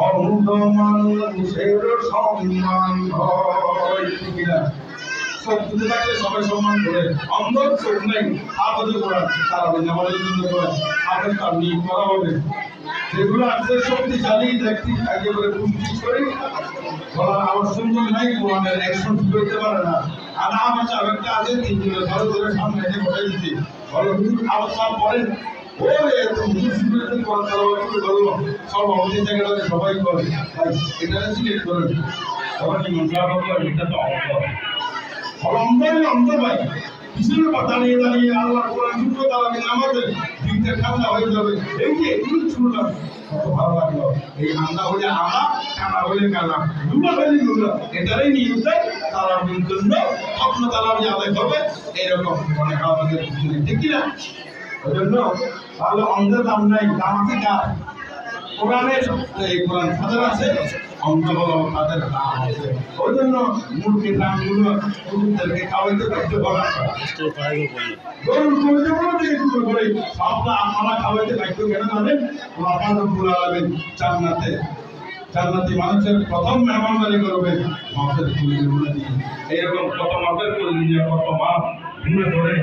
অন্ধ মানুষের সম্মান হয় কিনা? চোখ দুটো থাকলে সবাই সম্মান করে, অন্ধ চোখ নেই আপদে করা তারা আমাদের জন্য করে আপনি তার নিয়ে করা হবে। যেগুলো আছে শক্তিশালী ব্যক্তি একেবারে পুষ্টি করে বলার আবশ্যক নাই, কোরআনের অ্যাকশন করতে পারে না। আর আমার চালকটা আছে তিনজনের ভালো করে সামনে এসে বলে দিচ্ছি বলো আলোচনা করেন সবাই করে এটা সিলেক্ট করেন সবাই এটা তো অন্ধ ভাই কিছু দাঁড়িয়ে দাঁড়িয়ে আল্লাহ কোরআন শুনতে দাঁড়াবে আমাদের দিনটা ঠান্ডা হয়ে যাবে। এই যে একটু শুনলাম কত ভালো লাগলো। এই আন্দা হলে আমা, কানা হলে কানা, দুটো হলে দুটো, এটারই নিয়মটা তারার জন্য স্বপ্ন তারাবি আদায় হবে। এইরকম অনেক আমাদের ঠিক কিনা? ওই জন্য তাহলে অন্ধের দাম নাই, দাম আছে কার? কোরআনের এই কোরআন হাজার আছে, অন্ধ বলো তাদের দাম আছে। ওই জন্য মূর্তির দামগুলো পুরুষদেরকে খাওয়াইতে করতে বলা গরুর কবিতা বলো থেকে শুরু করে সবটা আপনারা খাওয়াইতে বাধ্য কেন জানেন? আপনাদের ভুল আলাবেন জান্নাতে জান্নাতি মানুষের প্রথম মেহমানদারি করবে মাছের ফুলগুলো দিয়ে। এইরকম কত মাছের ফুল দিয়ে কত মাছ ঘুরে ধরে